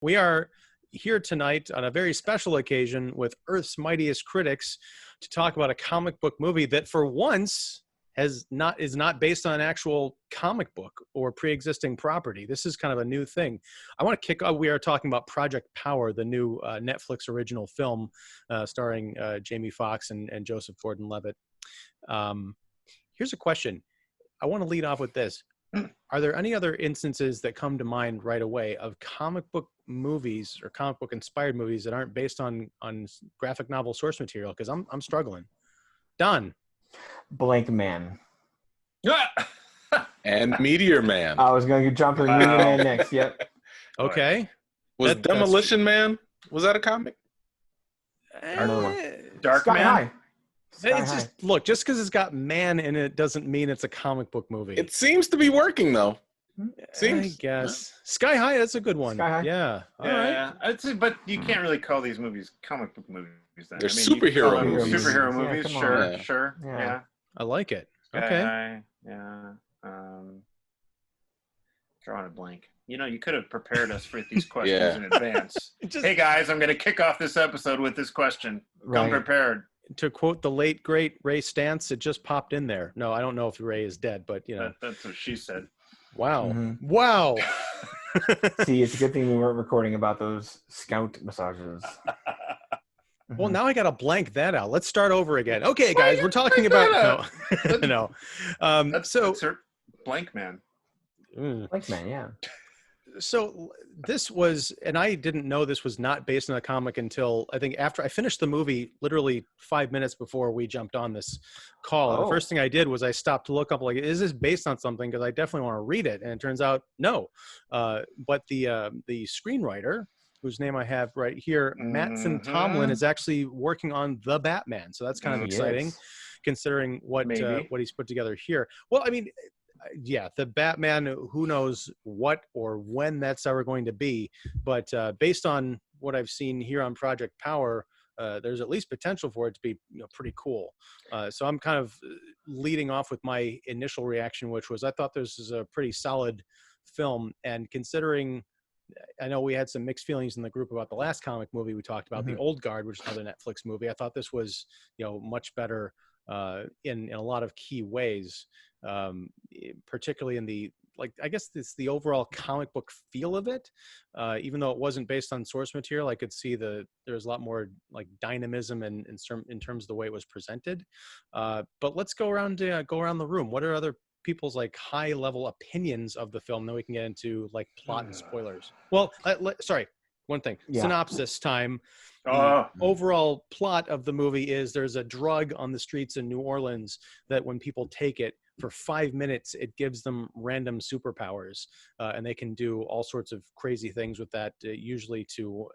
We are here tonight on a very special occasion with Earth's Mightiest Critics to talk about a comic book movie that for once is not based on an actual comic book or pre-existing property. This is kind of a new thing. I want to kick off. We are talking about Project Power, the new Netflix original film starring Jamie Foxx and Joseph Gordon-Levitt. Here's a question. I want to lead off with this. Are there any other instances that come to mind right away of comic book movies or comic book inspired movies that aren't based on graphic novel source material? Because I'm struggling. Don. Blank Man. And Meteor Man. I was going to jump in Meteor Man next. Yep. Okay. Was Demolition Man? Was that a comic? Another one. Dark Sky Man. High. It's just, look, just because it's got man in it doesn't mean it's a comic book movie. It seems to be working though. I guess. Sky High, that's a good one. Sky High. Yeah. All right. I'd say, but you can't really call these movies comic book movies. Then. They're you could superhero call them movies. Superhero Yeah, movies, come on. sure, Yeah. sure. Yeah. Yeah. I like it. Sky Okay. High, yeah. Drawing a blank. You know, you could have prepared us for these questions Yeah. in advance. Hey guys, I'm going to kick off this episode with this question. Come Right. prepared. To quote the late, great Ray Stantz, it just popped in there. No, I don't know if Ray is dead, but, you know. That's what she said. Wow. Mhm. Wow. See, it's a good thing we weren't recording about those scout massages. Well, now I got to blank that out. Let's start over again. Okay, guys, we're talking about no. That's her blank man. Blank Man, yeah. So this was, and I didn't know this was not based on a comic until I think after I finished the movie, literally 5 minutes before we jumped on this call. And the first thing I did was I stopped to look up, like, is this based on something? Because I definitely want to read it. And it turns out no. But the screenwriter, whose name I have right here, Mattson Tomlin, is actually working on The Batman. So that's kind of exciting, considering what he's put together here. Well, I mean, yeah, the Batman, who knows what or when that's ever going to be. But based on what I've seen here on Project Power, there's at least potential for it to be pretty cool. So I'm kind of leading off with my initial reaction, which was I thought this was a pretty solid film. And considering, I know we had some mixed feelings in the group about the last comic movie we talked about, The Old Guard, which is another Netflix movie. I thought this was, much better in a lot of key ways, particularly in the, like, I guess it's the overall comic book feel of it. Even though it wasn't based on source material, I could see there's a lot more like dynamism in terms of the way it was presented. But let's go around the room. What are other people's like high level opinions of the film? Then we can get into like plot and spoilers. Well, sorry, one thing. Yeah. Synopsis time. The overall plot of the movie is there's a drug on the streets in New Orleans that when people take it for 5 minutes, it gives them random superpowers, and they can do all sorts of crazy things with that, usually to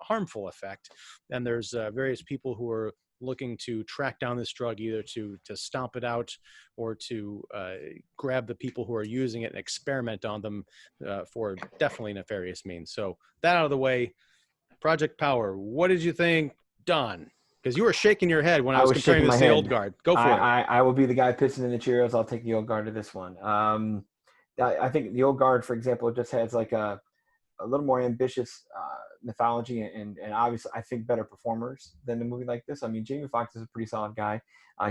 harmful effect. And there's various people who are looking to track down this drug, either to stomp it out or to grab the people who are using it and experiment on them for definitely nefarious means. So that out of the way, Project Power, what did you think, Don? Because you were shaking your head when I was comparing this to The Old Guard. Go for it. I will be the guy pissing in the Cheerios. I'll take The Old Guard to this one. I think The Old Guard, for example, just has like a little more ambitious mythology and obviously I think better performers than a movie like this. I mean, Jamie Foxx is a pretty solid guy.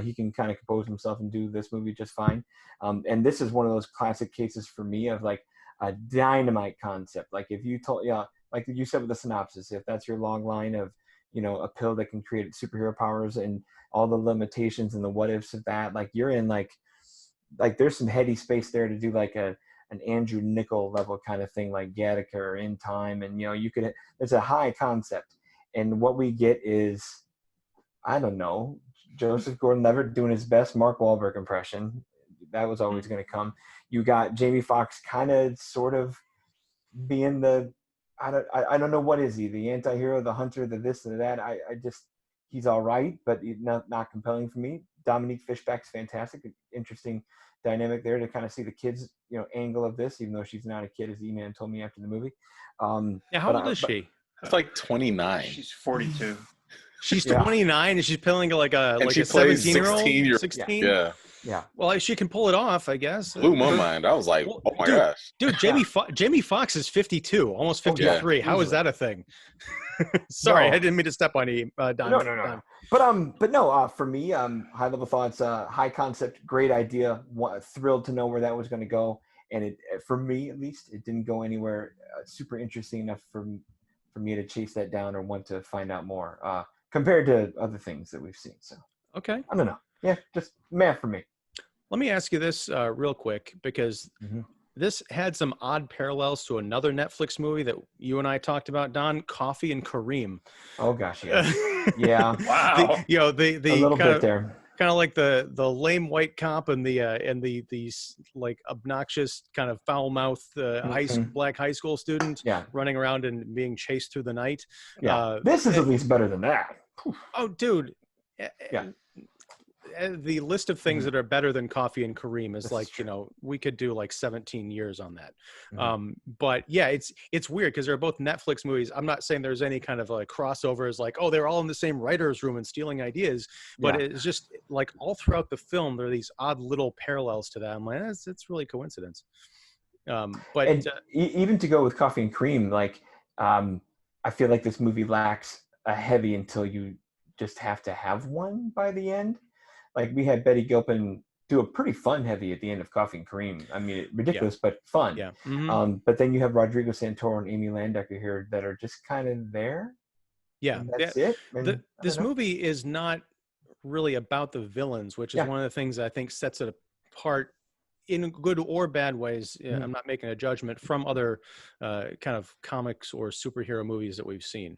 He can kind of compose himself and do this movie just fine. And this is one of those classic cases for me of like a dynamite concept. Like if you told, like you said with the synopsis, if that's your long line of, a pill that can create superhero powers and all the limitations and the what ifs of that, like you're in like there's some heady space there to do like an Andrew Niccol level kind of thing, like Gattaca or In Time. And, there's a high concept. And what we get is, I don't know, Joseph Gordon-Levitt doing his best Mark Wahlberg impression. That was always going to come. You got Jamie Foxx kind of sort of being I don't know, what is he, the anti-hero, the hunter, the this and that. I just, he's all right, but not compelling for me. Dominique Fishback's fantastic. Interesting dynamic there to kind of see the kids, angle of this, even though she's not a kid, as EMan told me after the movie. How old is she? It's like 29. She's 42. She's 29 and she's playing like a 17-year-old. 16? Yeah. Yeah. Well, she can pull it off, I guess. Blew my mind. I was like, Well, oh my gosh. Dude, Jamie Foxx is 52, almost 53. Yeah, How is easily. that a thing? Sorry, No. I didn't mean to step on you, Don. No. But no, for me, high level thoughts, high concept, great idea. Thrilled to know where that was going to go, and it, for me at least, it didn't go anywhere super interesting enough for me to chase that down or want to find out more compared to other things that we've seen. So Okay. I don't know. Yeah, just math for me. Let me ask you this real quick, because this had some odd parallels to another Netflix movie that you and I talked about, Don, Coffee and Kareem. Oh gosh, yeah. Yeah. Wow. the A little bit there. Kind of like the lame white cop and the like obnoxious kind of foul mouthed black high school student running around and being chased through the night. Yeah. This is at least better than that. Oh, dude. Yeah. The list of things that are better than Coffee and Kareem is we could do like 17 years on that. But yeah, it's weird because they're both Netflix movies. I'm not saying there's any kind of like crossovers like, oh, they're all in the same writer's room and stealing ideas, but it's just like all throughout the film, there are these odd little parallels to that. I'm like, it's really coincidence. But even to go with Coffee and Cream, like I feel like this movie lacks a heavy until you just have to have one by the end. Like we had Betty Gilpin do a pretty fun heavy at the end of Coffee and Cream. I mean, ridiculous, but fun. Yeah. But then you have Rodrigo Santoro and Amy Landecker here that are just kind of there. Yeah. And that's it. And this movie is not really about the villains, which is one of the things I think sets it apart in good or bad ways. I'm not making a judgment from other kind of comics or superhero movies that we've seen.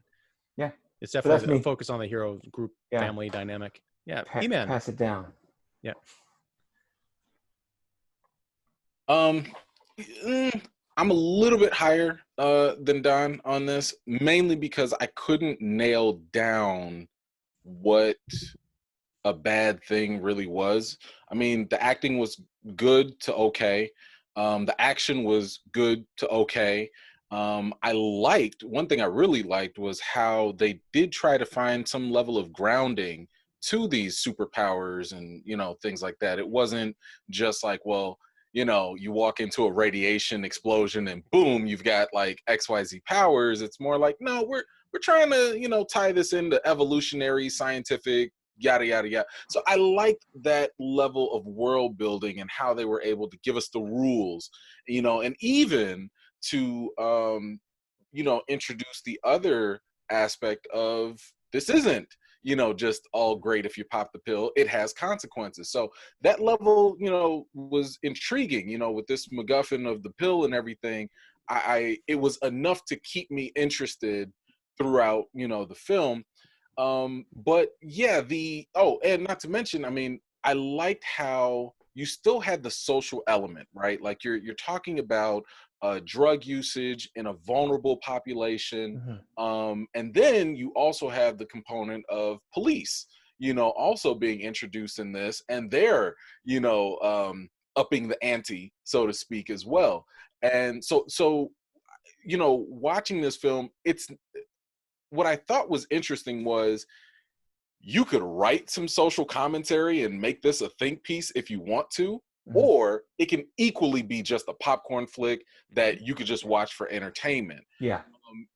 Yeah. It's definitely a focus on the hero group family dynamic. Yeah. EMan. Pass it down. Yeah. I'm a little bit higher than Don on this, mainly because I couldn't nail down what a bad thing really was. I mean, the acting was good to okay. The action was good to okay. One thing I really liked was how they did try to find some level of grounding to these superpowers and, things like that. It wasn't just like, well, you walk into a radiation explosion and boom, you've got like XYZ powers. It's more like, no, we're trying to, tie this into evolutionary, scientific, yada, yada, yada. So I liked that level of world building and how they were able to give us the rules, and even to, introduce the other aspect of this isn't, just all great if you pop the pill. It has consequences. So that level, was intriguing, with this MacGuffin of the pill and everything. It was enough to keep me interested throughout, the film. But yeah, and not to mention, I mean, I liked how you still had the social element, right? Like you're talking about drug usage in a vulnerable population. And then you also have the component of police, also being introduced in this, and they're, upping the ante, so to speak, as well. And so, watching this film, what I thought was interesting was you could write some social commentary and make this a think piece if you want to, or it can equally be just a popcorn flick that you could just watch for entertainment. Yeah.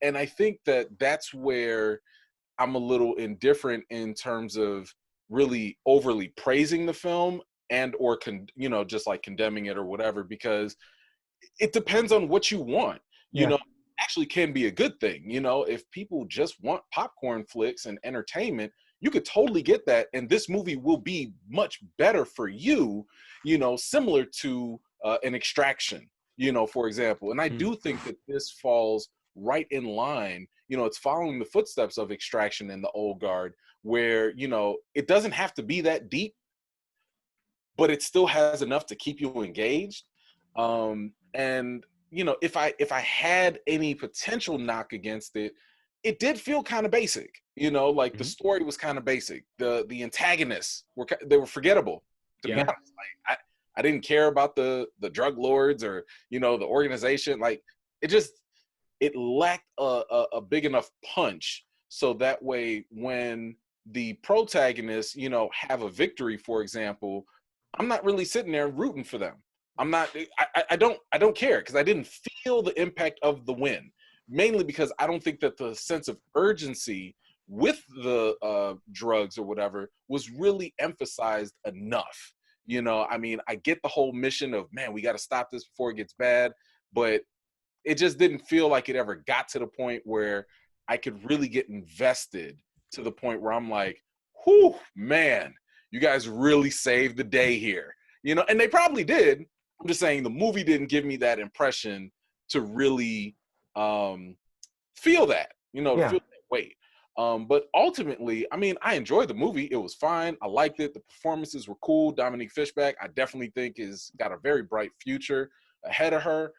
And I think that that's where I'm a little indifferent in terms of really overly praising the film and or just like condemning it or whatever, because it depends on what you want. Actually can be a good thing. If people just want popcorn flicks and entertainment, you could totally get that, and this movie will be much better for you, similar to an Extraction, for example. And I do think that this falls right in line. It's following the footsteps of Extraction and the Old Guard, where it doesn't have to be that deep, but it still has enough to keep you engaged. And if I had any potential knock against it, it did feel kind of basic, like the story was kind of basic. The antagonists were forgettable, to be honest. Like I didn't care about the drug lords or, the organization. Like it lacked a big enough punch. So that way, when the protagonists, have a victory, for example, I'm not really sitting there rooting for them. I don't care, because I didn't feel the impact of the win, mainly because I don't think that the sense of urgency with the drugs or whatever was really emphasized enough. I mean, I get the whole mission of, man, we got to stop this before it gets bad, but it just didn't feel like it ever got to the point where I could really get invested to the point where I'm like, whew, man, you guys really saved the day here. And they probably did. I'm just saying the movie didn't give me that impression to really feel that, to feel that weight. But ultimately, I mean, I enjoyed the movie. It was fine. I liked it. The performances were cool. Dominique Fishback, I definitely think is got a very bright future ahead of her.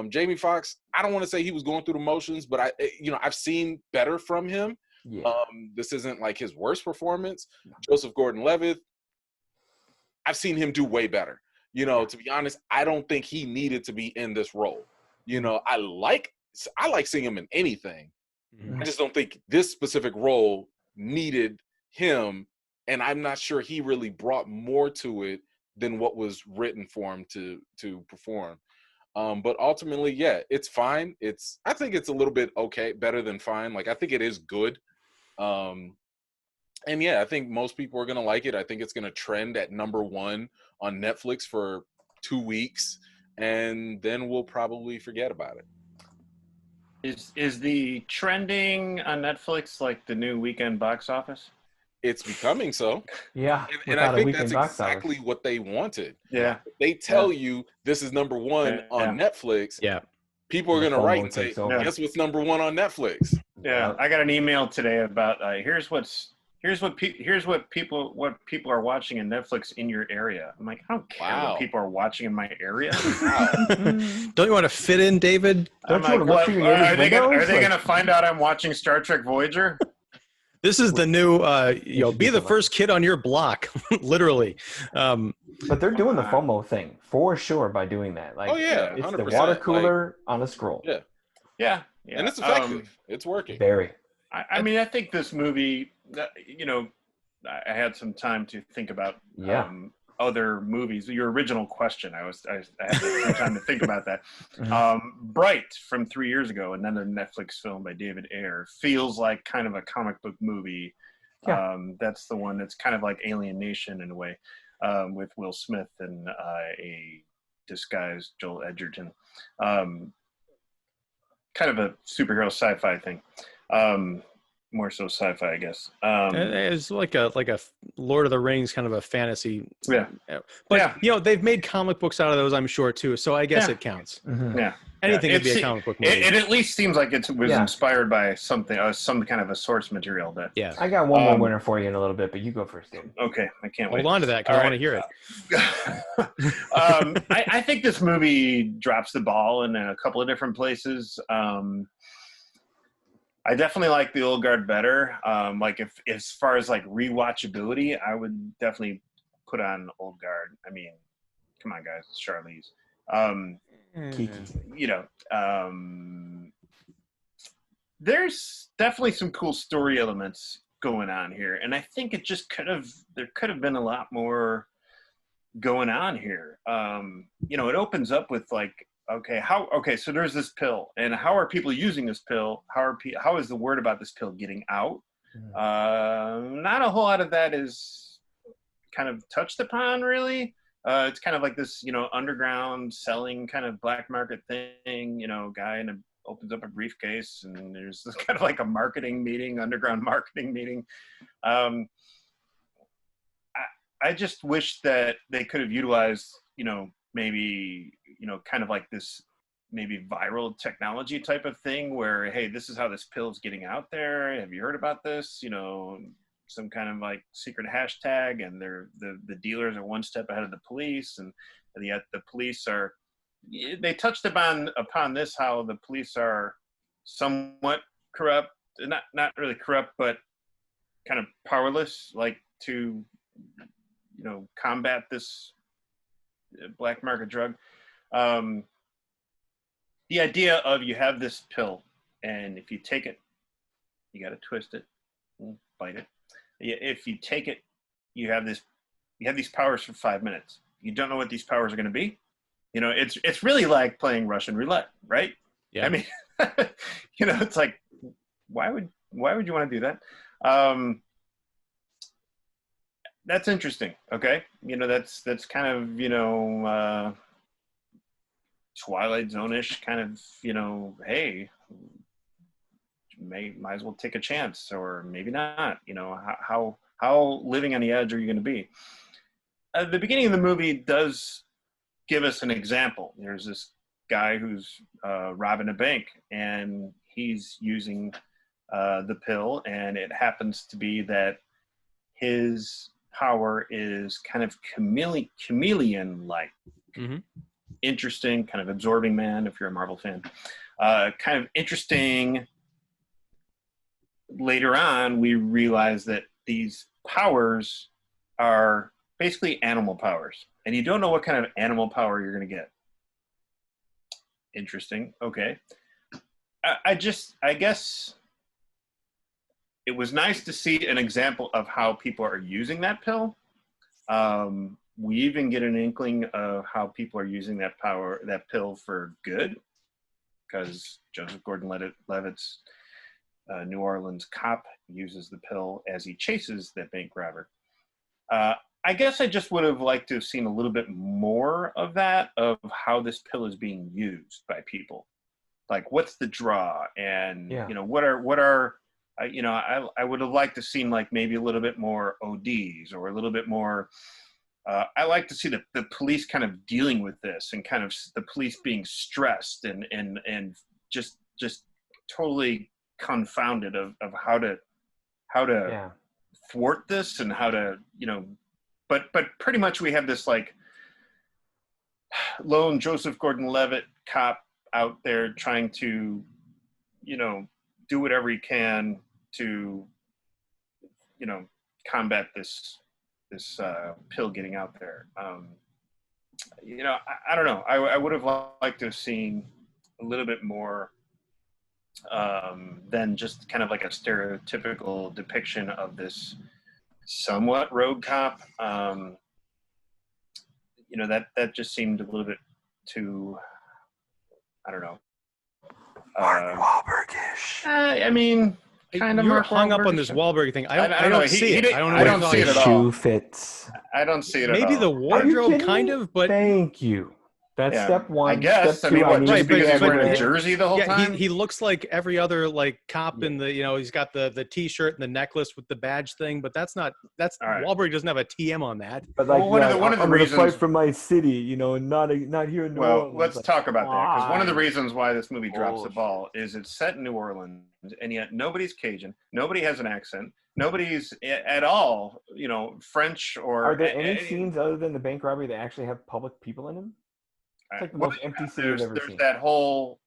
Jamie Foxx, I don't want to say he was going through the motions, but I've seen better from him. Yeah. This isn't like his worst performance. No. Joseph Gordon-Levitt, I've seen him do way better. To be honest, I don't think he needed to be in this role. I like seeing him in anything. Mm-hmm. I just don't think this specific role needed him, and I'm not sure he really brought more to it than what was written for him to perform. But ultimately, yeah, it's fine. I think it's a little bit okay, better than fine. Like, I think it is good. And yeah, I think most people are going to like it. I think it's going to trend at #1 on Netflix for 2 weeks, and then we'll probably forget about it. Is the trending on Netflix like the new weekend box office? It's becoming so. Yeah. And I think that's exactly what they wanted. Yeah. They tell you this is #1 on Netflix. Yeah. People are going to write and say, guess what's #1 on Netflix? Yeah. I got an email today about here's what people are watching in Netflix in your area. I'm like, I don't care what people are watching in my area. Wow. Don't you want to fit in, David? Don't you want to look through your are they going to find out I'm watching Star Trek Voyager? This is the new, be the first kid on your block, literally. But they're doing the FOMO thing for sure by doing that. Like, it's 100%. The water cooler on a scroll. Yeah. And it's effective. It's working. Very. I mean, I think this movie, I had some time to think about other movies. Your original question, I had some time to think about that. Mm-hmm. Bright from 3 years ago, another Netflix film by David Ayer, feels like kind of a comic book movie. Yeah. That's the one that's kind of like Alien Nation in a way, with Will Smith and a disguised Joel Edgerton. Kind of a superhero sci-fi thing. More so sci-fi, I guess. It's like a Lord of the Rings kind of a fantasy. Yeah. But they've made comic books out of those, I'm sure too. So I guess it counts. Mm-hmm. Yeah. Anything could be a comic book movie. It at least seems like it was inspired by something, some kind of a source material. That. Yeah. I got one more winner for you in a little bit, but you go first, David. Okay, I can't wait. Hold on to that because I want to hear it. I think this movie drops the ball in a couple of different places. I definitely like the old guard better. Like if as far as like rewatchability, I would definitely put on old guard. I mean, come on guys, it's Charlize. Kiki. There's definitely some cool story elements going on here. And I think it just there could have been a lot more going on here. It opens up with like, so there's this pill, and how are people using this pill? How is the word about this pill getting out? Not a whole lot of that is kind of touched upon, really. It's kind of like this, underground selling kind of black market thing. Guy opens up a briefcase, and there's this kind of like a underground marketing meeting. I just wish that they could have utilized, maybe, kind of like this maybe viral technology type of thing where, hey, this is how this pill is getting out there. Have you heard about this? Some kind of like secret hashtag, and the dealers are one step ahead of the police, and yet the police they touched upon this, how the police are somewhat corrupt, not really corrupt, but kind of powerless, like to, combat this black market drug. The idea of you have this pill, and if you take it, you got to twist it and bite it. If you take it, you have this, you have these powers for 5 minutes. You don't know what these powers are going to be. You know, it's really like playing Russian roulette, right? Yeah. I mean, you know, it's like, why would you want to do that? That's interesting. Okay. You know, that's kind of, you know, Twilight Zone-ish kind of, you know, hey, might as well take a chance, or maybe not. You know, how living on the edge are you going to be? The beginning of the movie does give us an example. There's this guy who's robbing a bank, and he's using the pill, and it happens to be that his power is kind of chameleon-like. Mm-hmm. Interesting, kind of absorbing man, if you're a Marvel fan. Kind of interesting. Later on, we realize that these powers are basically animal powers, and you don't know what kind of animal power you're going to get. Interesting. Okay. I guess it was nice to see an example of how people are using that pill. We even get an inkling of how people are using that pill for good, because Joseph Gordon-Levitt's New Orleans cop uses the pill as he chases that bank robber. I guess I just would have liked to have seen a little bit more of that, of how this pill is being used by people. Like, what's the draw? And, you know, what are you know, I would have liked to have seen like maybe a little bit more ODs, or a little bit more, I like to see the police kind of dealing with this, and kind of the police being stressed and just totally confounded of how to thwart this, and how to, you know, but pretty much we have this like lone Joseph Gordon-Levitt cop out there trying to, you know, do whatever he can to, you know, combat this pill getting out there. You know, I don't know. I would have liked to have seen a little bit more than just kind of like a stereotypical depiction of this somewhat rogue cop. You know, that just seemed a little bit too, I don't know. Mark Wahlberg-ish. I mean, kind of. You're Mark hung up on this Wahlberg thing. I don't see it. I don't know. I don't see it at all. Shoe fits. I don't see it at all. Maybe the wardrobe, kind of, but thank you. That's step one. I guess. Step I mean, two, what? need Just to be because he's wearing a everywhere. jersey the whole time? He looks like every other like cop in the, you know, he's got the T-shirt and the necklace with the badge thing, but that's all right. Wahlberg doesn't have a TM on that. But like, one of the reasons, fight for my city, you know, and not here in New Orleans. Let's talk about that, because one of the reasons why this movie drops the ball is it's set in New Orleans, and yet nobody's Cajun, nobody has an accent, nobody's at all, you know, French or. Are there any scenes other than the bank robbery that actually have public people in them? It's like the most empty city I've ever seen. There's that whole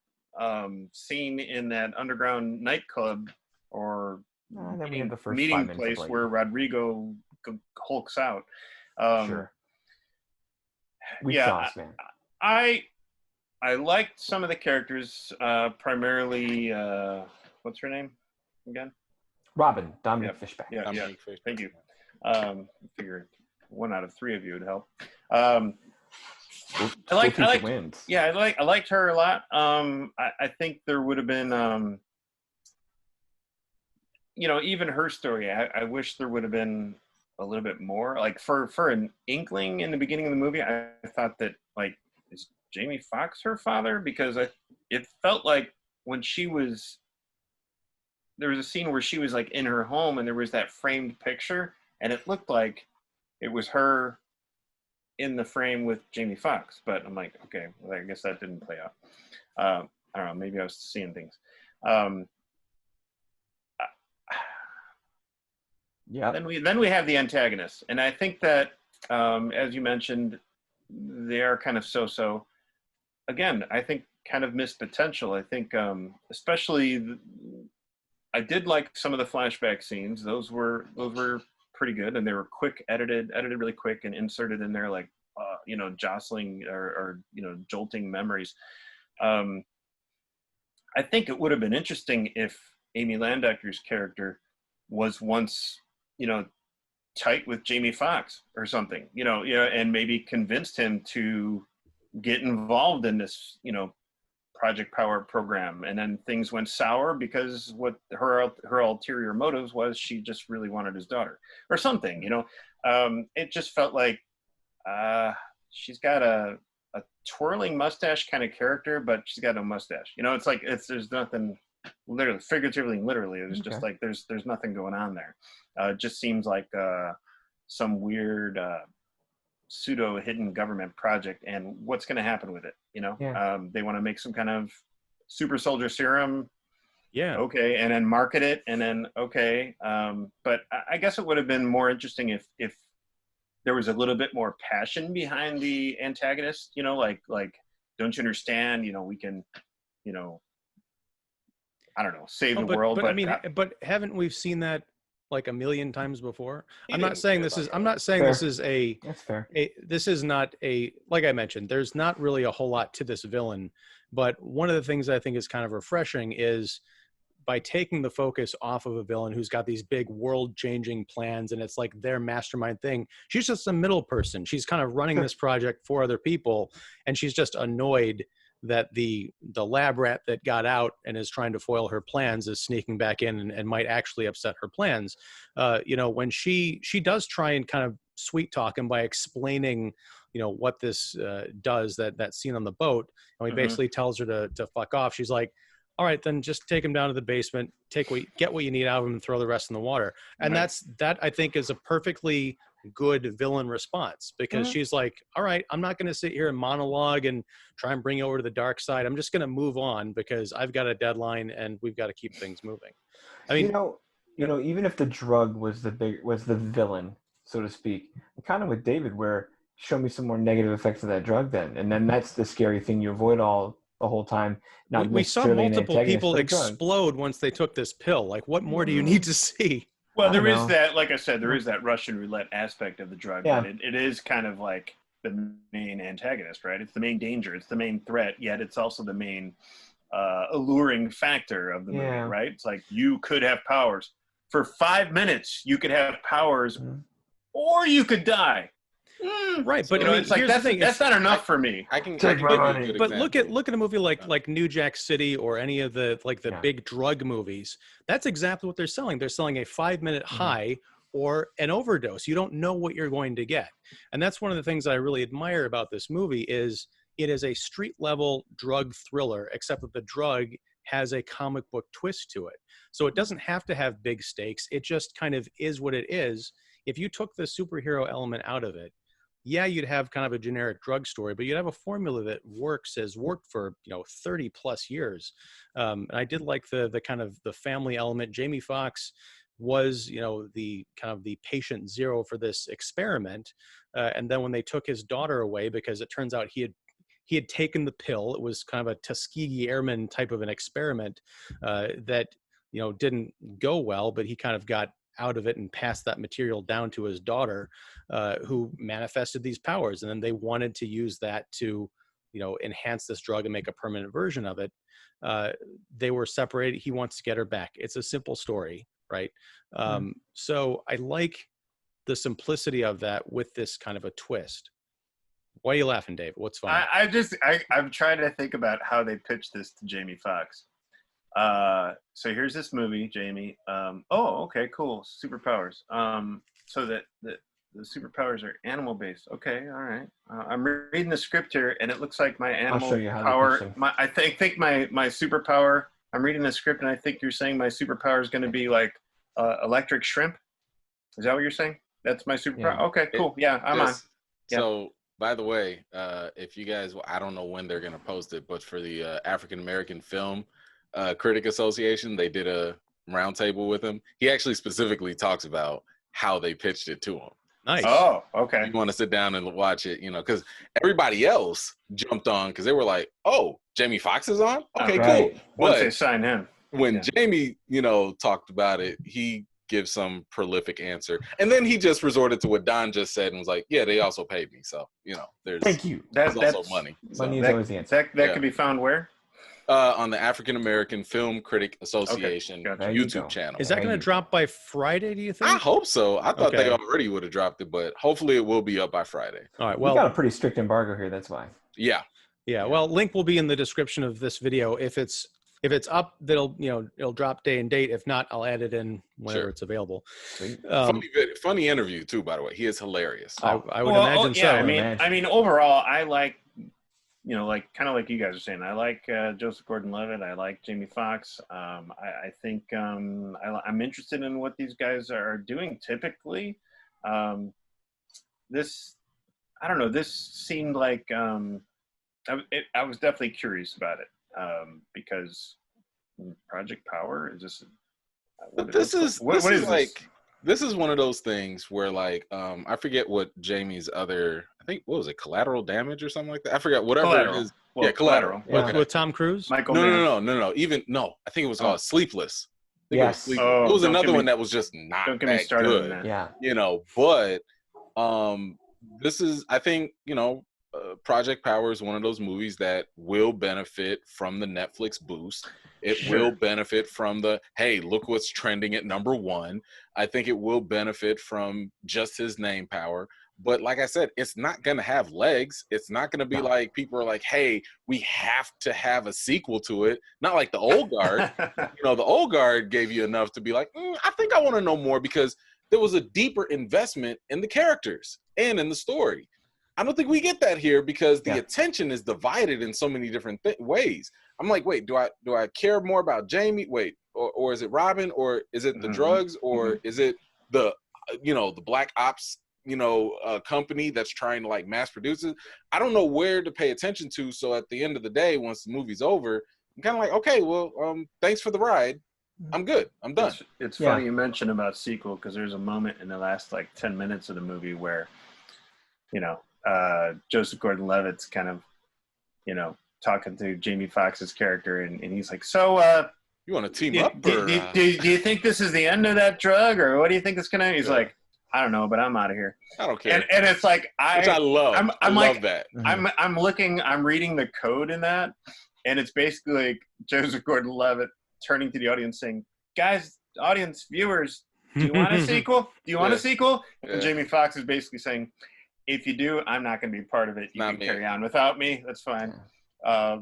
scene in that underground nightclub or meeting place where Rodrigo hulks out. Sure. Sauce, man. I liked some of the characters, primarily, what's her name again? Robin, Dominique Fishback. Yeah, Fishback. Thank you. Figured 1 out of 3 of you would help. I liked her a lot. I think there would have been, you know, even her story. I wish there would have been a little bit more. Like for an inkling in the beginning of the movie, I thought that, like, is Jamie Foxx her father? Because it felt like when there was a scene where she was like in her home, and there was that framed picture, and it looked like it was her in the frame with Jamie Foxx, but I'm like, okay, well, I guess that didn't play out. I don't know, maybe I was seeing things. Then we have the antagonists, and I think that, as you mentioned, they are kind of so-so. Again, I think kind of missed potential. I think, especially, I did like some of the flashback scenes. Those were pretty good, and they were quick, edited really quick, and inserted in there, like, you know, jostling or you know, jolting memories. I think it would have been interesting if Amy Landecker's character was once, you know, tight with Jamie Foxx or something, and maybe convinced him to get involved in this, Project Power program, and then things went sour because what her ulterior motives was, she just really wanted his daughter or something. It just felt like she's got a twirling mustache kind of character, but she's got no mustache. It's like there's nothing, literally, figuratively, literally. It was just like there's nothing going on there. It just seems like some weird pseudo hidden government project, and what's going to happen with it? They want to make some kind of super soldier serum, okay, and then market it, and then okay, but I guess it would have been more interesting if there was a little bit more passion behind the antagonist, like don't you understand, we can, I don't know, save the world, but I mean, but haven't we seen that like a million times before? I'm not saying this is a, that's fair. This is not a, like I mentioned, there's not really a whole lot to this villain, but one of the things I think is kind of refreshing is by taking the focus off of a villain who's got these big world-changing plans and it's like their mastermind thing. She's just a middle person. She's kind of running this project for other people, and she's just annoyed that the lab rat that got out and is trying to foil her plans is sneaking back in and might actually upset her plans. When she does try and kind of sweet talk him by explaining, what this does, that scene on the boat, and he basically tells her to fuck off. She's like, all right, then just take him down to the basement, get what you need out of him, and throw the rest in the water. And that I think is a perfectly good villain response, because she's like, all right, I'm not going to sit here and monologue and try and bring you over to the dark side. I'm just going to move on because I've got a deadline and we've got to keep things moving. I mean, even if the drug was the villain, so to speak, kind of with David, where show me some more negative effects of that drug then that's the scary thing you avoid the whole time. We saw multiple people explode once they took this pill. Like, what more do you need to see? Well, there is that, like I said, there is that Russian roulette aspect of the drug. Yeah. But it is kind of like the main antagonist, right? It's the main danger. It's the main threat, yet it's also the main alluring factor of the movie, right? It's like, you could have powers. For 5 minutes, you could have powers, or you could die. Right, but it's like that's not enough for me. I can give you a good but example. look at a movie like New Jack City or any of the big drug movies. That's exactly what they're selling. They're selling a 5-minute high or an overdose. You don't know what you're going to get, and that's one of the things that I really admire about this movie is it is a street level drug thriller, except that the drug has a comic book twist to it. So it doesn't have to have big stakes. It just kind of is what it is. If you took the superhero element out of it, you'd have kind of a generic drug story, but you'd have a formula that has worked for 30 plus years. And I did like the kind of the family element. Jamie Foxx was the kind of the patient zero for this experiment, and then when they took his daughter away, because it turns out he had taken the pill, it was kind of a Tuskegee Airman type of an experiment that didn't go well, but he kind of got out of it and passed that material down to his daughter, who manifested these powers. And then they wanted to use that to, enhance this drug and make a permanent version of it. They were separated. He wants to get her back. It's a simple story, right? So I like the simplicity of that with this kind of a twist. Why are you laughing, Dave? What's funny? I'm trying to think about how they pitched this to Jamie Foxx. So here's this movie, Jamie. Okay, cool. Superpowers. So that the superpowers are animal based. Okay, all right. I'm reading the script here, and it looks like my animal power. I think my superpower. I'm reading the script, and I think you're saying my superpower is going to be like electric shrimp. Is that what you're saying? That's my superpower. Yeah. Okay, cool. I'm on. Yeah. So, by the way, if you guys, I don't know when they're going to post it, but for the African American Film Critic Association, they did a roundtable with him. He actually specifically talks about how they pitched it to him. Nice. Oh, okay. You want to sit down and watch it, because everybody else jumped on because they were like, "Oh, Jamie Foxx is on? Okay, cool." Once they sign him. When Jamie, talked about it, he gives some prolific answer, and then he just resorted to what Don just said and was like, "Yeah, they also paid me, so there's thank you. There's also money. Money is always the answer. That could be found where? On the African American Film Critic Association Gotcha. YouTube channel. Is that going to drop by Friday, do you think? I hope so. I thought they Okay. already would have dropped it, but hopefully it will be up by Friday. All right. We Well, got a pretty strict embargo here. That's why. Yeah. yeah. Well, link will be in the description of this video. If it's up, it'll drop day and date. If not, I'll add it in whenever it's available. Sweet. Funny interview too, by the way. He is hilarious. I would imagine so. I mean, overall, I like, like kind of like you guys are saying, I like Joseph Gordon-Levitt. I like Jamie Foxx. I think I'm interested in what these guys are doing. Typically, this seemed like I was definitely curious about it because Project Power is this. This is one of those things where I forget what Jamie's other, I think, what was it, Collateral Damage or something like that? I forgot, whatever Collateral. it is. Well, Collateral. With Tom Cruise? Michael No. I think it was called Sleepless. Yes. It was another one that was just not Don't get me that started good. on that. Yeah. But this is, I think, Project Power is one of those movies that will benefit from the Netflix boost. It will benefit from the, hey, look what's trending at #1. I think it will benefit from just his name power. But like I said, it's not going to have legs. It's not going to be like people are like, hey, we have to have a sequel to it. Not like The Old Guard. The Old Guard gave you enough to be like, I think I want to know more because there was a deeper investment in the characters and in the story. I don't think we get that here because the attention is divided in so many different ways. I'm like, wait, do I care more about Jamie? Wait, or is it Robin? Or is it the drugs? Or is it the Black Ops, company that's trying to mass produce it? I don't know where to pay attention to. So at the end of the day, once the movie's over, I'm kind of like, okay, well, thanks for the ride. I'm good. I'm done. It's funny you mentioned about sequel because there's a moment in the last 10 minutes of the movie where, Joseph Gordon-Levitt's kind of, talking to Jamie Foxx's character, and he's like, "So, you want to team up? Do you think this is the end of that drug, or what do you think it's gonna?" He's like, "I don't know, but I'm out of here." I don't care. And it's like which I love. I love that. I'm reading the code in that, and it's basically like Joseph Gordon-Levitt turning to the audience saying, "Guys, audience, viewers, do you want a sequel? Do you want a sequel?" And Jamie Foxx is basically saying, if you do, I'm not going to be part of it. You can carry on without me. That's fine. I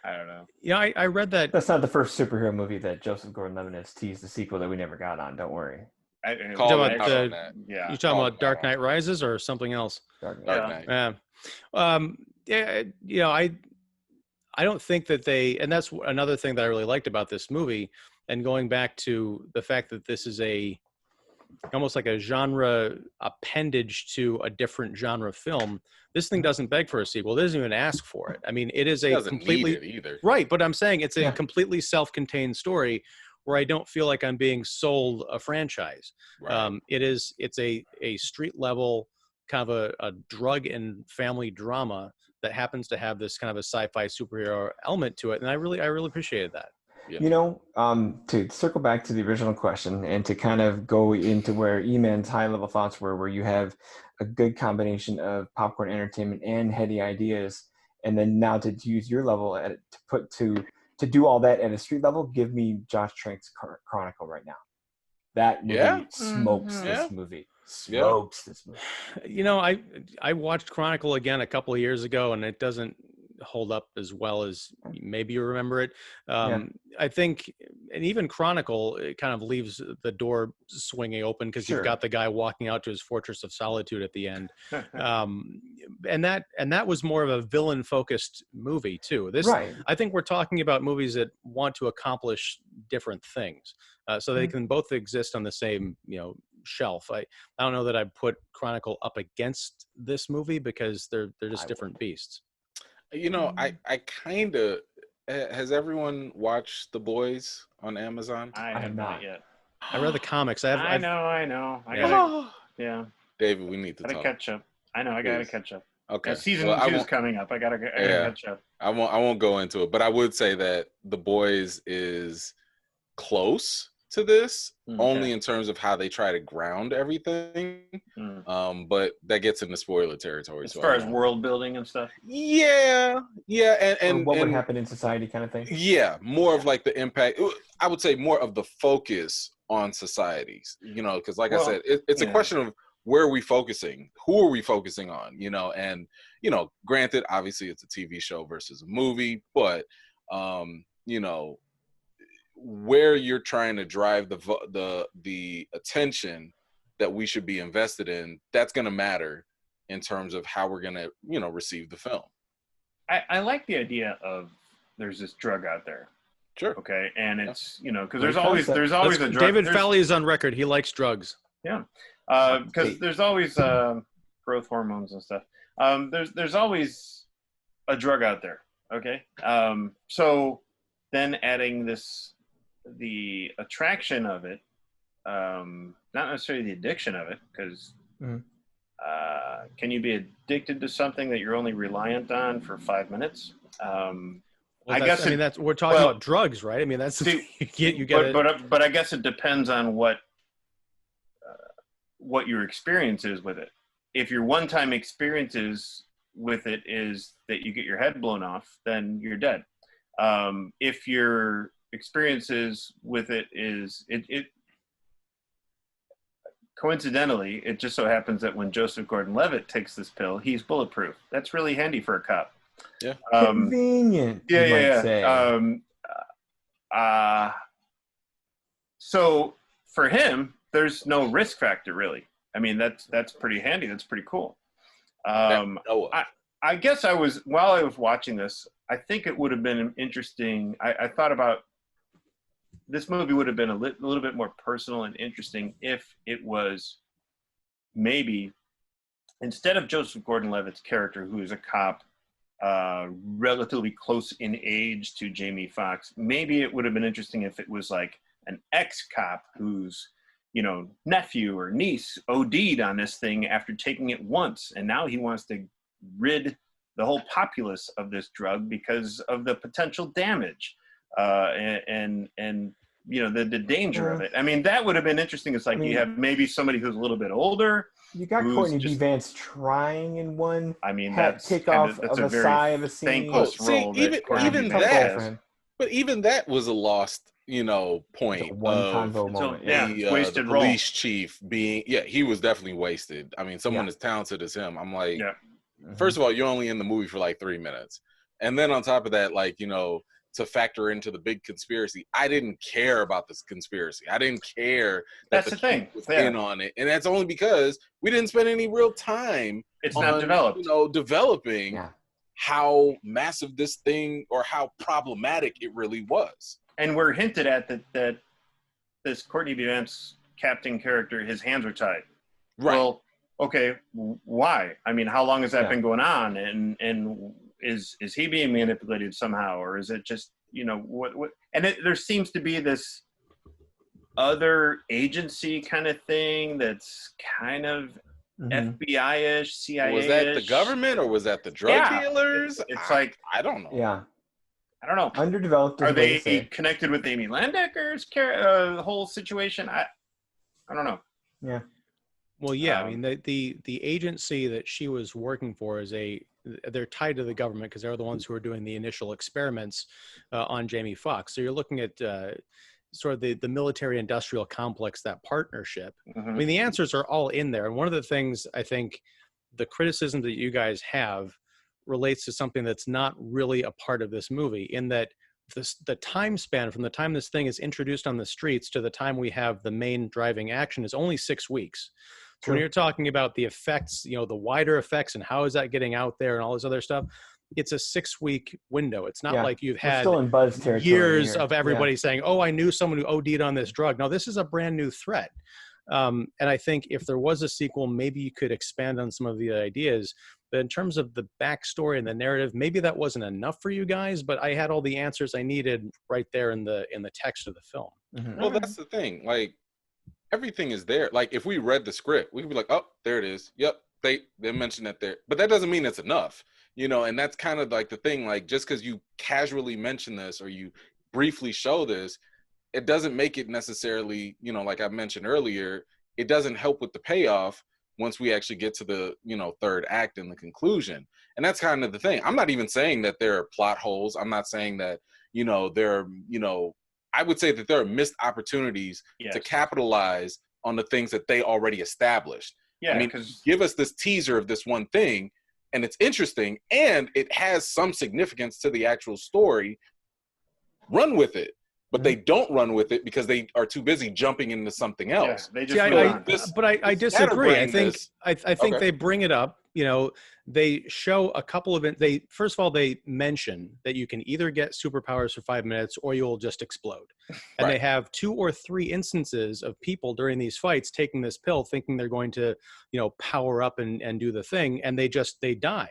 don't know. Yeah, I read that. That's not the first superhero movie that Joseph Gordon-Levitt has teased a sequel that we never got on. Don't worry. You talking about Dark Knight Rises or something else? Dark Knight. I don't think that and that's another thing that I really liked about this movie, and going back to the fact that this is almost like a genre appendage to a different genre film. This thing doesn't beg for a sequel. It doesn't even ask for it. I mean, it is a completely need it either. Right, but I'm saying it's a completely self-contained story where I don't feel like I'm being sold a franchise. Right. It's a street level kind of a drug and family drama that happens to have this kind of a sci-fi superhero element to it, and I really appreciated that. Yeah. To circle back to the original question and to kind of go into where EMan's high level thoughts were, where you have a good combination of popcorn entertainment and heady ideas, and then now to use your level to do all that at a street level, give me Josh Trank's Chronicle right now. That movie smokes this movie. Smokes this movie. I watched Chronicle again a couple of years ago, and it doesn't hold up as well as maybe you remember it. I think, and even Chronicle, it kind of leaves the door swinging open because you've got the guy walking out to his fortress of solitude at the end. And that was more of a villain focused movie too. I think we're talking about movies that want to accomplish different things. So they can both exist on the same, shelf. I don't know that I'd put Chronicle up against this movie because they're just different beasts. I kind of, has everyone watched The Boys on Amazon? I have not yet. I read the comics. I know. David, we need to talk. Catch up. I know. I gotta catch up. Okay. Season 2 is coming up. I gotta catch up. I won't go into it, but I would say that The Boys is close to this, Okay. only in terms of how they try to ground everything. But that gets into spoiler territory. As far as world building and stuff. Yeah, and what would happen in society, kind of thing. Yeah, more of like the impact. I would say more of the focus on societies. Because like I said, it's a question of where are we focusing, who are we focusing on, and granted, obviously it's a TV show versus a movie, but where you're trying to drive the attention that we should be invested in, that's going to matter in terms of how we're going to receive the film. I like the idea of there's this drug out there. Sure. Okay, and it's because there's always a drug. David Fowley is on record. He likes drugs. Yeah, because there's always growth hormones and stuff. There's always a drug out there. Okay, so then adding the attraction of it, not necessarily the addiction of it, because can you be addicted to something that you're only reliant on for 5 minutes? I guess that's we're talking about drugs, right? I mean, that's you get it. But I guess it depends on what your experience is with it. If your one-time experiences with it is that you get your head blown off, then you're dead. If your experiences with it is it coincidentally, it just so happens that when Joseph Gordon-Levitt takes this pill, he's bulletproof. That's really handy for a cop. Yeah. Convenient. Yeah. So for him, there's no risk factor really. I mean, that's pretty handy. That's pretty cool. I guess while I was watching this, I think it would have been interesting. I thought about this movie would have been a little bit more personal and interesting if it was maybe instead of Joseph Gordon-Levitt's character, who is a cop, relatively close in age to Jamie Foxx, maybe it would have been interesting if it was like an ex-cop whose nephew or niece OD'd on this thing after taking it once, and now he wants to rid the whole populace of this drug because of the potential damage and the danger of it. I mean, that would have been interesting. It's like you have maybe somebody who's a little bit older. You got Courtney B. Vance trying in one. I mean, that's a very sigh of a scene. Thankless role. Even that, but even that was a lost, point. One moment. Wasted the role. Police chief being, he was definitely wasted. I mean, someone as talented as him. I'm like, first of all, you're only in the movie for like 3 minutes, and then on top of that, to factor into the big conspiracy, I didn't care about this conspiracy. I didn't care that the thing was in on it, and that's only because we didn't spend any real time. It's not developed. Developing how massive this thing or how problematic it really was. And we're hinted at that this Courtney B. Vance captain character, his hands are tied. Right. Well, okay, why? I mean, how long has that been going on? And is he being manipulated somehow, or is it just what? And there seems to be this other agency kind of thing that's kind of FBI-ish, CIA-ish. Was that the government or was that the drug dealers? It's like I don't know. Yeah. I don't know. Underdeveloped. Are they connected with Amy Landecker's whole situation? I don't know. Yeah. Well, yeah. I mean, the agency that she was working for they're tied to the government because they're the ones who are doing the initial experiments on Jamie Foxx. So you're looking at sort of the military-industrial complex, that partnership. I mean, the answers are all in there. And one of the things I think the criticism that you guys have relates to something that's not really a part of this movie, in that the time span from the time this thing is introduced on the streets to the time we have the main driving action is only 6 weeks. So when you're talking about the effects, the wider effects and how is that getting out there and all this other stuff, it's a 6 week window. It's not like you've had still in buzz territory years here. of everybody saying, oh, I knew someone who OD'd on this drug. No, this is a brand new threat. And I think if there was a sequel, maybe you could expand on some of the ideas. But in terms of the backstory and the narrative, maybe that wasn't enough for you guys, but I had all the answers I needed right there in the text of the film. Well, that's the thing. Like, everything is there. Like, if we read the script, we could be like, oh, there it is. Yep, they mentioned that there. But that doesn't mean it's enough, and that's kind of like the thing. Like, just because you casually mention this or you briefly show this, it doesn't make it necessarily, you know, like I mentioned earlier, it doesn't help with the payoff once we actually get to the, you know, third act and the conclusion. And that's kind of the thing. I'm not even saying that there are plot holes. I'm not saying that, you know, there are, you know, I would say that there are missed opportunities to capitalize on the things that they already established. Yeah, I mean, give us this teaser of this one thing, and it's interesting, and it has some significance to the actual story. Run with it. But they don't run with it because they are too busy jumping into something else. Yeah, they just I disagree. I think they bring it up. You know, they show a couple of it. They first of all, they mention that you can either get superpowers for 5 minutes or you'll just explode. And they have 2 or 3 instances of people during these fights taking this pill, thinking they're going to, you know, power up and do the thing, and they die.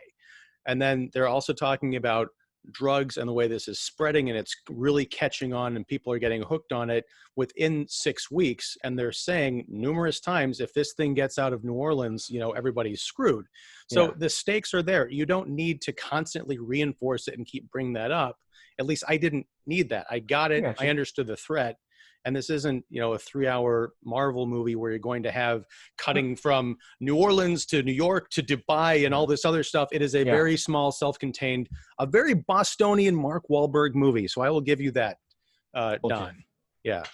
And then they're also talking about drugs and the way this is spreading, and it's really catching on, and people are getting hooked on it within 6 weeks. And they're saying numerous times, if this thing gets out of New Orleans, you know, everybody's screwed. So the stakes are there. You don't need to constantly reinforce it and keep bringing that up. At least I didn't need that. I got it. I understood the threat. And this isn't, you know, a 3-hour Marvel movie where you're going to have cutting from New Orleans to New York to Dubai and all this other stuff. It is a very small, self-contained, a very Bostonian Mark Wahlberg movie. So I will give you that, Don. Yeah.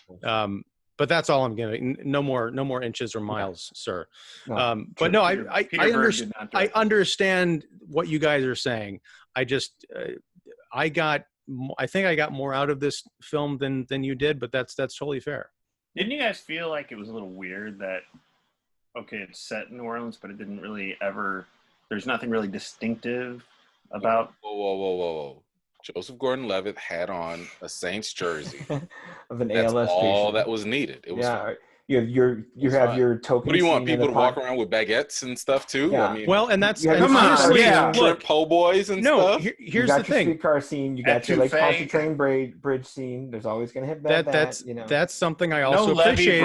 But that's all I'm giving. No more inches or miles, sir. No, but no, I understand what you guys are saying. I just, I think I got more out of this film than you did, but that's totally fair. Didn't you guys feel like it was a little weird that, okay, it's set in New Orleans, but it didn't really there's nothing really distinctive about... Whoa. Joseph Gordon-Levitt had on a Saints jersey. Of an That's ALS all patient. that was needed. It was fine. You have your token. What do you want? People to walk around with baguettes and stuff too? Yeah. I mean, well, and that's come on, shrimp po' boys and stuff. Here's you got the your thing. Streetcar scene. You got your like Pontchartrain bridge scene. There's always going to have that. You know, that's something I also appreciate.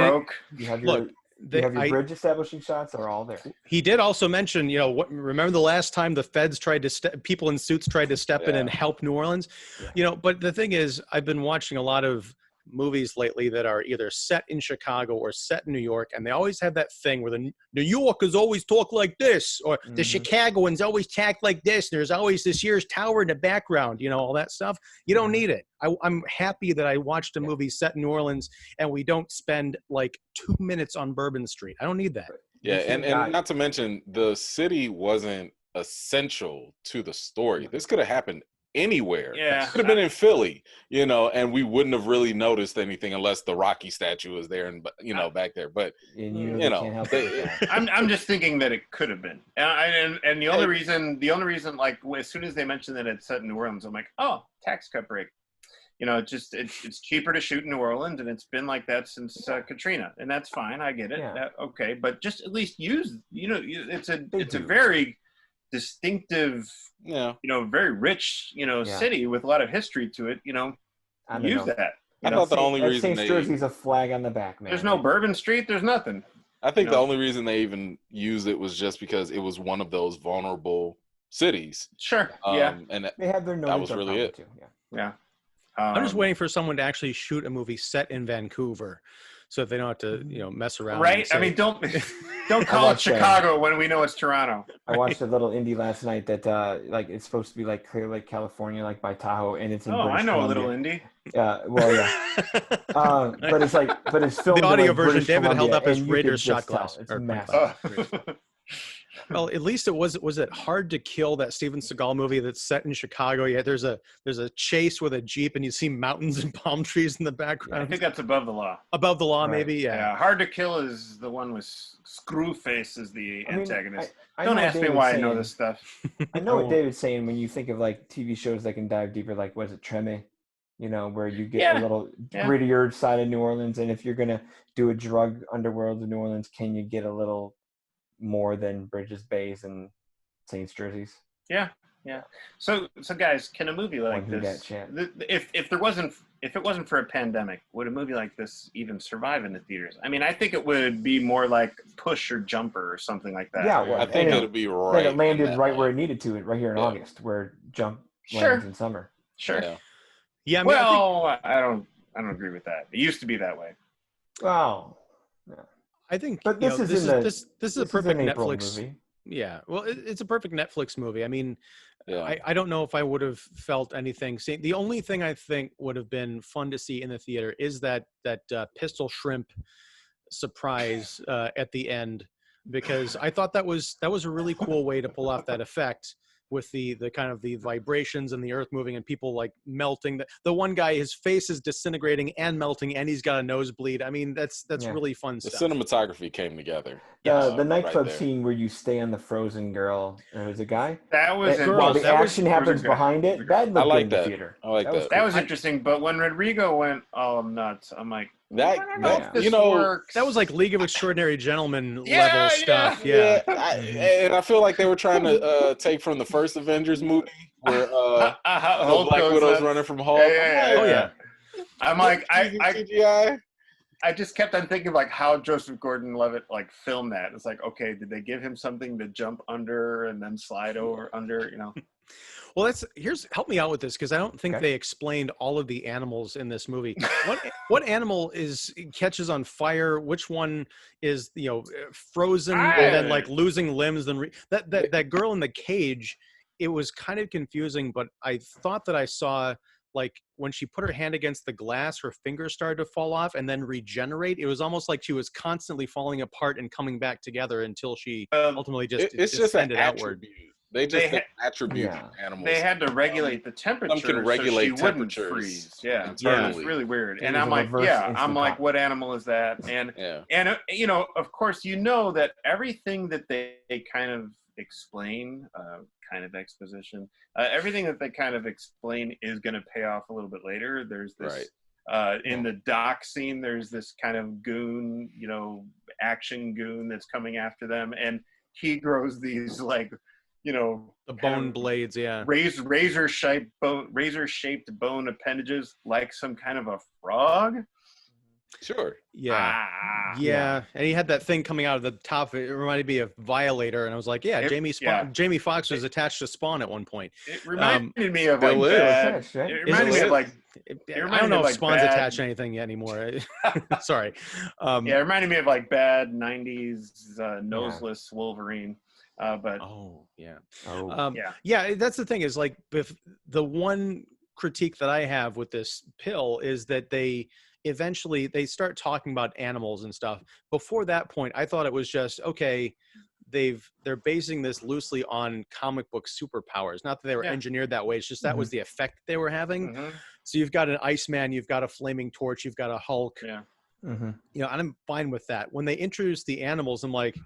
You have your your bridge establishing shots are all there. He did also mention, you know, remember the last time the feds tried to people in suits tried to step in and help New Orleans, you know. But the thing is, I've been watching a lot of movies lately that are either set in Chicago or set in New York, and they always have that thing where the New Yorkers always talk like this, or the Chicagoans always talk like this, and there's always this Sears Tower in the background, you know, all that stuff. You don't need it. I'm happy that I watched a movie set in New Orleans and we don't spend like 2 minutes on Bourbon Street. I don't need that. Yeah, and not to mention, the city wasn't essential to the story. This could have happened anywhere. Yeah, could have been in Philly, you know, and we wouldn't have really noticed anything unless the Rocky statue was there and, you know, back there. But you know, I'm just thinking that it could have been, and the only reason, like as soon as they mentioned that it's set in New Orleans, I'm like, oh, tax cut break. You know, it's cheaper to shoot in New Orleans, and it's been like that since Katrina, and that's fine. I get it. Okay, but just at least use, you know, it's a very distinctive, you know, very rich, you know, city with a lot of history to it. You know, use that. I thought the only reason St. Jersey's a flag on the back, man. There's no Bourbon Street. There's nothing. I think the only reason they even used it was just because it was one of those vulnerable cities. Sure. And they had their that was really it. Too. Yeah. I'm just waiting for someone to actually shoot a movie set in Vancouver, so that they don't have to, you know, mess around. Right? I mean, don't call it Chicago when we know it's Toronto. I watched a little indie last night that like it's supposed to be like Clear Lake, California, like by Tahoe, and it's in British I know Columbia. a little indie. But it's filmed. The audio in, like, version British David Columbia, held up his and you Raiders could shot just tell. glass. It's massive. Well, at least it was it hard to kill, that Steven Seagal movie that's set in Chicago. Yeah, there's a chase with a Jeep and you see mountains and palm trees in the background. I think that's Above the Law. Above the Law, Right. maybe. Yeah. Hard to Kill is the one with Screwface as the antagonist. I Don't know ask me David's why I saying, know this stuff. I know what David's saying when you think of like TV shows that can dive deeper, like was it Treme? You know, where you get a little grittier side of New Orleans, and if you're gonna do a drug underworld of New Orleans, can you get a little more than Bridges Bays and Saints Jerseys? Yeah. So guys, can a movie like this, if it wasn't for a pandemic, would a movie like this even survive in the theaters? I mean, I think it would be more like Push or Jumper or something like that. Yeah, well, I think it'd be right. It landed right where it needed to, right here in August, where Jump lands in summer. Sure. Yeah. Yeah. I mean, well, I don't. I don't agree with that. It used to be that way. Well, yeah. I think, but this is a perfect April Netflix movie. Yeah, well, it's a perfect Netflix movie. I mean, Yeah. I don't know if I would have felt anything. See, the only thing I think would have been fun to see in the theater is that pistol shrimp surprise at the end, because I thought that was a really cool way to pull off that effect with the kind of the vibrations and the earth moving and people like melting. The one guy, his face is disintegrating and melting, and he's got a nosebleed. I mean, that's really fun The stuff. cinematography came together. The nightclub right scene where you stay on the frozen girl, and it was a guy. That was while the action happens behind it. That looked good in the theater. I like that. That was interesting. But when Rodrigo went all nuts, I'm like, that works. That was like League of Extraordinary Gentlemen level stuff. Yeah. And I feel like they were trying to take from the first Avengers movie where Black Widow's running from Hulk. I'm like, CGI. I just kept on thinking like how Joseph Gordon-Levitt like filmed that. It's like, okay, did they give him something to jump under and then slide over under, you know? Well, help me out with this, because I don't think they explained all of the animals in this movie. What animal catches on fire? Which one is frozen and then like losing limbs? Then that girl in the cage, it was kind of confusing. But I thought that I saw like when she put her hand against the glass, her fingers started to fall off and then regenerate. It was almost like she was constantly falling apart and coming back together until she ultimately just ended outward. They just attribute animals. They had to regulate the temperature. Some can regulate so she temperatures. Wouldn't freeze. Yeah, internally. It was really weird. And I'm like, what animal is that? And of course, that everything that they kind of explain, kind of exposition, everything that they kind of explain is going to pay off a little bit later. There's this in the dock scene. There's this kind of goon, action goon that's coming after them, and he grows these like. The bone blades, razor-shaped bone appendages, like some kind of a frog. Sure. Yeah. And he had that thing coming out of the top. It reminded me of Violator, and I was like, Jamie Foxx was attached to Spawn at one point. It reminded me of like bad. It reminded me of like. I don't know if Spawn's attached to anything anymore. Sorry. It reminded me of like bad '90s noseless Wolverine. That's the thing is like if the one critique that I have with this pill is that they eventually start talking about animals and stuff. Before that point, I thought it was just okay. They're basing this loosely on comic book superpowers. Not that they were engineered that way. It's just that was the effect they were having. So you've got an Iceman, you've got a flaming torch, you've got a Hulk. And I'm fine with that. When they introduce the animals, I'm like,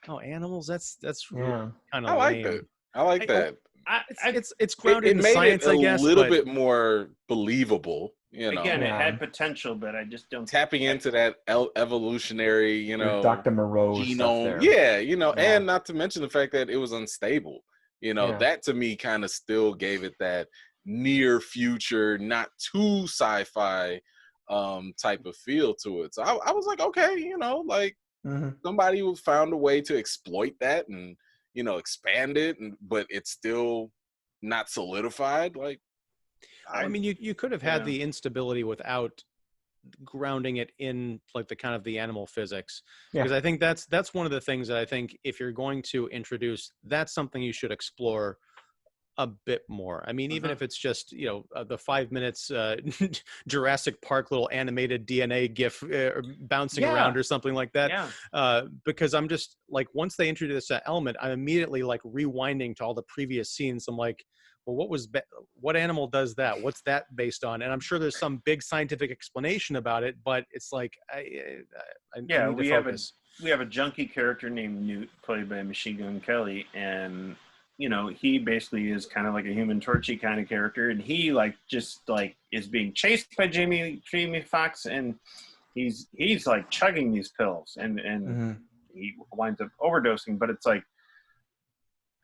oh, animals? That's really kind of lame. I like that. It's grounded in science, I guess. A little bit more believable. Again, it had potential, but I just don't tapping into that evolutionary, Dr. Moreau genome. And not to mention the fact that it was unstable. That to me kind of still gave it that near future, not too sci-fi type of feel to it. So I was like, okay, somebody found a way to exploit that and expand it, but it's still not solidified. Like, I mean, you could have had the instability without grounding it in like the kind of the animal physics, because I think that's one of the things that I think if you're going to introduce, that's something you should explore a bit more. I mean, even if it's just the 5 minutes Jurassic Park little animated DNA gif bouncing around or something like that, because I'm just like, once they introduce that element, I'm immediately like rewinding to all the previous scenes. I'm like, well, what animal does that? What's that based on? And I'm sure there's some big scientific explanation about it, but it's like I need to focus. We have a junkie character named Newt, played by Machine Gun Kelly, and he basically is kind of like a Human Torchy kind of character, and he just is being chased by Jamie Foxx, and he's like chugging these pills, and he winds up overdosing. But it's like,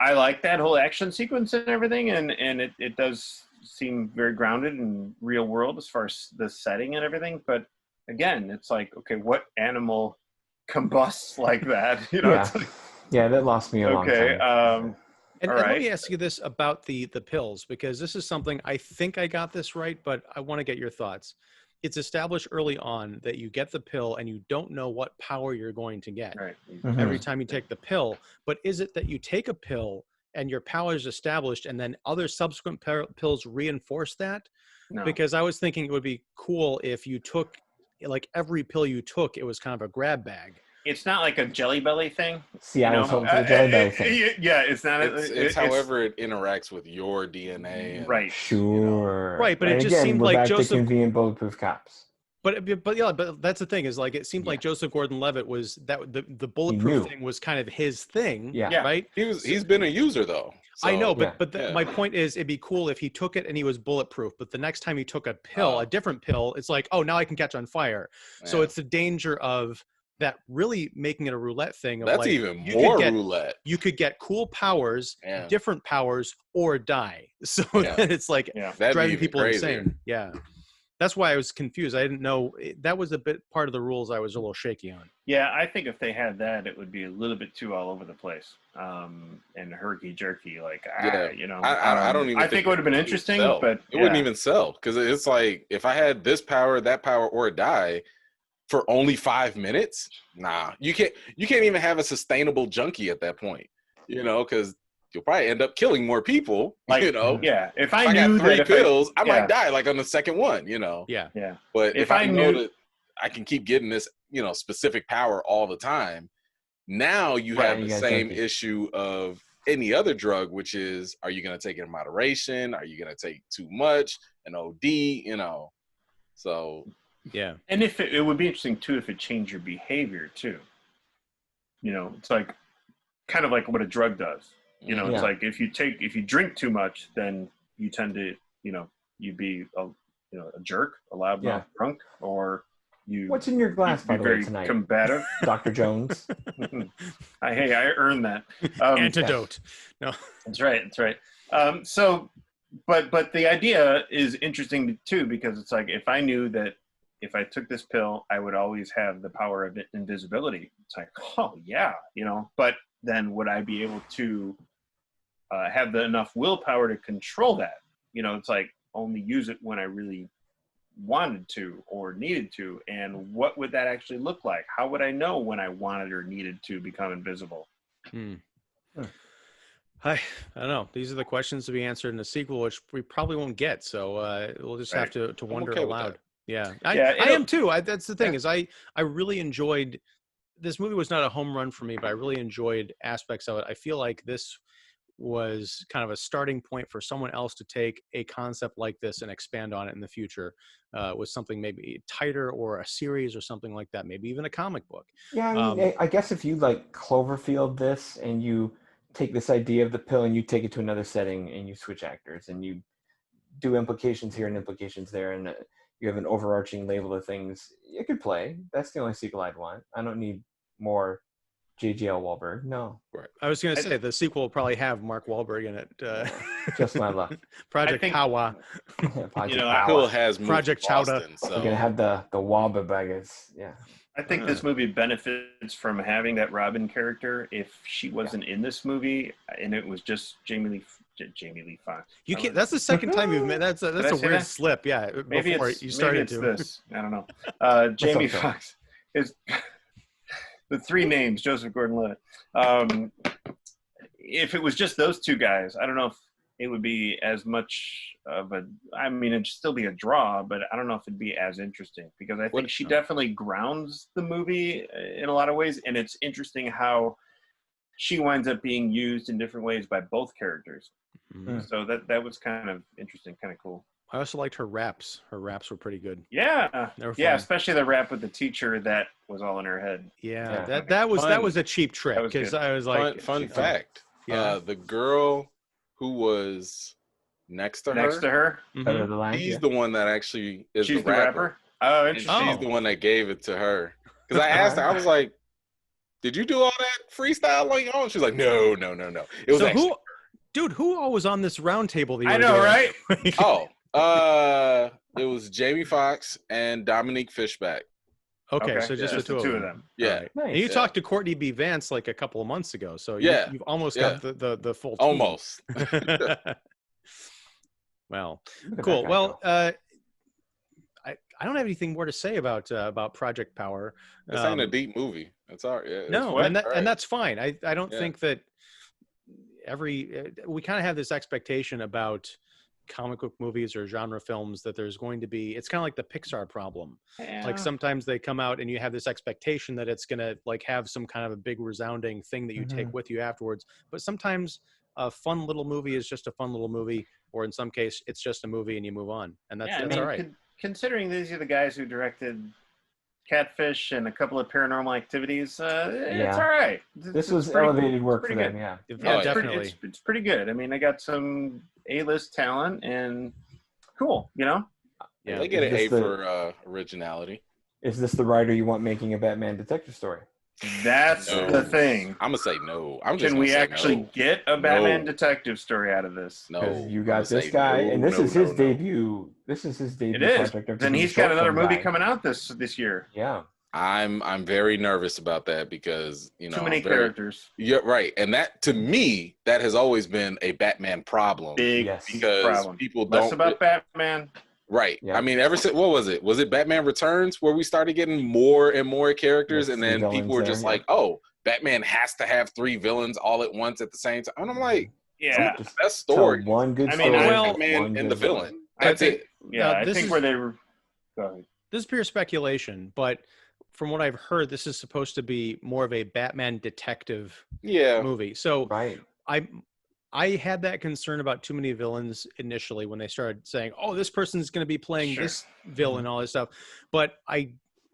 I like that whole action sequence and everything, and it does seem very grounded and real world as far as the setting and everything. But again, it's like, okay, what animal combusts like that? That lost me a long time. And let me ask you this about the pills, because this is something I think I got this right, but I want to get your thoughts. it's established early on that you get the pill and you don't know what power you're going to get Right. every time you take the pill. But is it that you take a pill and your power is established and then other subsequent pills reinforce that? No. Because I was thinking it would be cool if you took, like, every pill you took, it was kind of a grab bag. It's not like a Jelly Belly thing. See, I was hoping for the Jelly Belly thing. Yeah, it's not. It's however it interacts with your DNA. And, right. Sure. Right, but it just again, seemed we're like back to Joseph. convenient bulletproof cops. But that's the thing is, like, it seemed like Joseph Gordon-Levitt was that the bulletproof thing was kind of his thing, Yeah. right? He's been a user though. So, I know, but my point is, it'd be cool if he took it and he was bulletproof. But the next time he took a pill, a different pill, it's like, oh, now I can catch on fire. Yeah. So it's the danger of that really making it a roulette thing. Of, that's like, even more roulette. You could get cool powers, different powers, or die. So then it's like driving people insane. Yeah. That's why I was confused. I didn't know that was a bit part of the rules I was a little shaky on. Yeah, I think if they had that, it would be a little bit too all over the place and herky jerky. Like, you know, I don't even. I think it would have been interesting, but it wouldn't even sell because it's like if I had this power, that power, or die for only 5 minutes, nah, you can't even have a sustainable junkie at that point, you know, because you'll probably end up killing more people, like, you know. Yeah, if I knew got 3 pills, I might die like on the second one, you know. Yeah. But if I know that I can keep getting this, you know, specific power all the time, now you have the same issue of any other drug, which is, are you going to take it in moderation? Are you going to take too much, an OD, you know? So. Yeah. And if it would be interesting too if it changed your behavior too. You know, it's like kind of like what a drug does. You know, it's like if you drink too much, then you tend to, you know, you'd be a jerk, a loudmouth drunk, or you. What's in your glass, by the way, tonight? Combative, Dr. Jones. I earned that. Antidote. No, that's right. So, but the idea is interesting too because it's like if I knew that if I took this pill, I would always have the power of invisibility. It's like, oh yeah, you know. But then would I be able to have enough willpower to control that? You know, it's like only use it when I really wanted to or needed to. And what would that actually look like? How would I know when I wanted or needed to become invisible? I don't know. These are the questions to be answered in the sequel, which we probably won't get. So we'll just have to wonder aloud. Yeah, I am too. That's the thing is I really enjoyed this movie. Was not a home run for me, but I really enjoyed aspects of it. I feel like this was kind of a starting point for someone else to take a concept like this and expand on it in the future with something maybe tighter or a series or something like that, maybe even a comic book. Yeah, I mean, I guess if you like Cloverfield this and you take this idea of the pill and you take it to another setting and you switch actors and you do implications here and implications there and you have an overarching label of things, it could play. That's the only sequel I'd want. I don't need more JGL Wahlberg. No. Right. I was going to say the sequel will probably have Mark Wahlberg in it. Just my luck. Project Hawa. You know, Phil has Project Chowder. So. We're gonna have the Wahlbergers. Yeah. I think this movie benefits from having that Robin character. If she wasn't in this movie and it was just Jamie Lee Foxx. You can't. That's the second time you've made. That's a weird slip. Yeah. Maybe before you started maybe it's this. I don't know. Jamie Foxx is the 3 names. Joseph Gordon-Levitt. If it was just those 2 guys, I don't know if it would be as much of a. I mean, it'd still be a draw, but I don't know if it'd be as interesting because I think she definitely grounds the movie in a lot of ways, and it's interesting how she winds up being used in different ways by both characters. Mm-hmm. So that was kind of interesting, kind of cool. I also liked her raps. Her raps were pretty good. Yeah, especially the rap with the teacher that was all in her head. Yeah. That was a cheap trick because I was like, fun fact. Yeah, the girl who was next to her, mm-hmm. He's the one that actually is the rapper. Oh, interesting. She's the one that gave it to her because I asked her. I was like, "Did you do all that freestyle on your own?" She's like, "No." It was who all was on this round table? I know, right? It was Jamie Foxx and Dominique Fishback. Okay, so just the two of them. Yeah. Right. Nice. And you talked to Courtney B. Vance like a couple of months ago, so you've almost got the full team. Almost. Well, cool. Well, I I don't have anything more to say about Project Power. This ain't a deep movie. It's all right. Yeah, No, and that's fine. I don't think that we kind of have this expectation about comic book movies or genre films that there's going to be, it's kind of like the Pixar problem. Like sometimes they come out and you have this expectation that it's going to like have some kind of a big resounding thing that you take with you afterwards. But sometimes a fun little movie is just a fun little movie, or in some case it's just a movie and you move on, and that's all right. Considering these are the guys who directed Catfish and a couple of Paranormal Activities, it's all right. This was elevated work for them, definitely. It's pretty good. I mean, they got some A-list talent, and cool, you know? Yeah, they get an A for originality. Is this the writer you want making a Batman detective story? That's the thing. I'm going to say no. Can we actually get a Batman detective story out of this? No. You got this guy, and this is his debut. This is his debut project. Then he's got another movie coming out this year. Yeah. I'm very nervous about that because, you know, too many characters. Yeah, right. And that, to me, that has always been a Batman problem. Because problem. People don't. Less about Batman. Right. Yeah. I mean, ever since, what was it? Was it Batman Returns where we started getting more and more characters, and then people were just like, oh, Batman has to have 3 villains all at once at the same time. And I'm like, the best story. One good story. Batman and the villain. That's it. Yeah, I think where they were. Go ahead. This is pure speculation, but from what I've heard, this is supposed to be more of a Batman detective movie. So I had that concern about too many villains initially when they started saying, oh, this person's going to be playing this villain and all this stuff. But I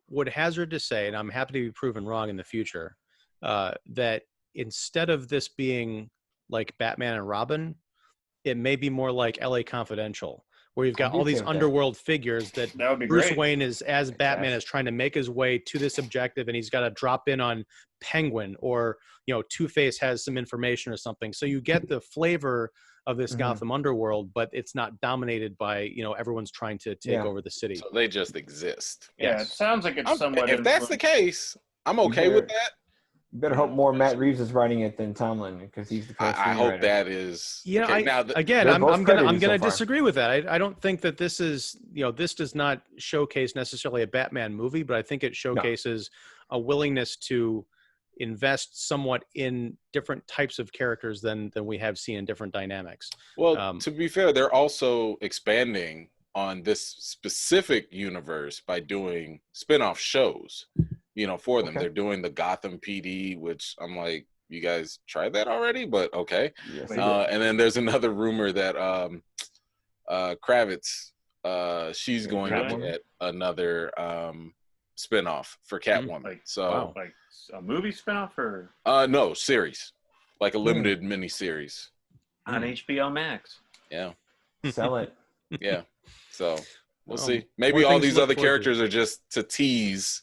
would hazard to say, and I'm happy to be proven wrong in the future, that instead of this being like Batman and Robin, it may be more like LA Confidential, where you've got all these underworld figures that Bruce Wayne is, as Batman, is trying to make his way to this objective, and he's got to drop in on Penguin, or, you know, Two-Face has some information or something. So you get the flavor of this Gotham underworld, but it's not dominated by, you know, everyone's trying to take over the city. So they just exist. Yeah, it sounds like it's somewhat. If that's the case, I'm okay with that. You better hope more Matt Reeves is writing it than Tomlin, because he's the first. I hope that is. Yeah, I'm gonna disagree with that. I don't think that this is, you know, this does not showcase necessarily a Batman movie, but I think it showcases a willingness to invest somewhat in different types of characters than we have seen in different dynamics. Well, to be fair, they're also expanding on this specific universe by doing spin-off shows. You know, for them, they're doing the Gotham PD, which I'm like, you guys tried that already, but okay. Yes, and then there's another rumor that Kravitz, she's going to get another spinoff for Catwoman. Like a movie spinoff, or no, series, like a limited mini series on HBO Max. Yeah, sell it. Yeah, so we'll see. Maybe all these other characters are just to tease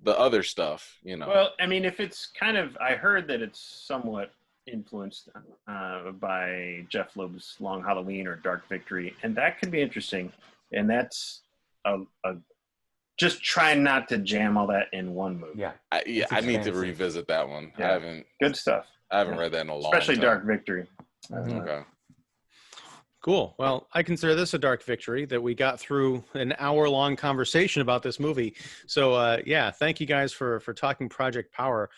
the other stuff, you know. Well, I mean, if it's kind of, I heard that it's somewhat influenced by Jeff Loeb's Long Halloween or Dark Victory, and that could be interesting. And that's just try not to jam all that in one movie. Yeah, I need to revisit that one. Yeah. I haven't. Good stuff. I haven't read that in a long time. Especially Dark Victory. Okay. Cool. Well, I consider this a dark victory that we got through an hour-long conversation about this movie. So, thank you guys for talking Project Power.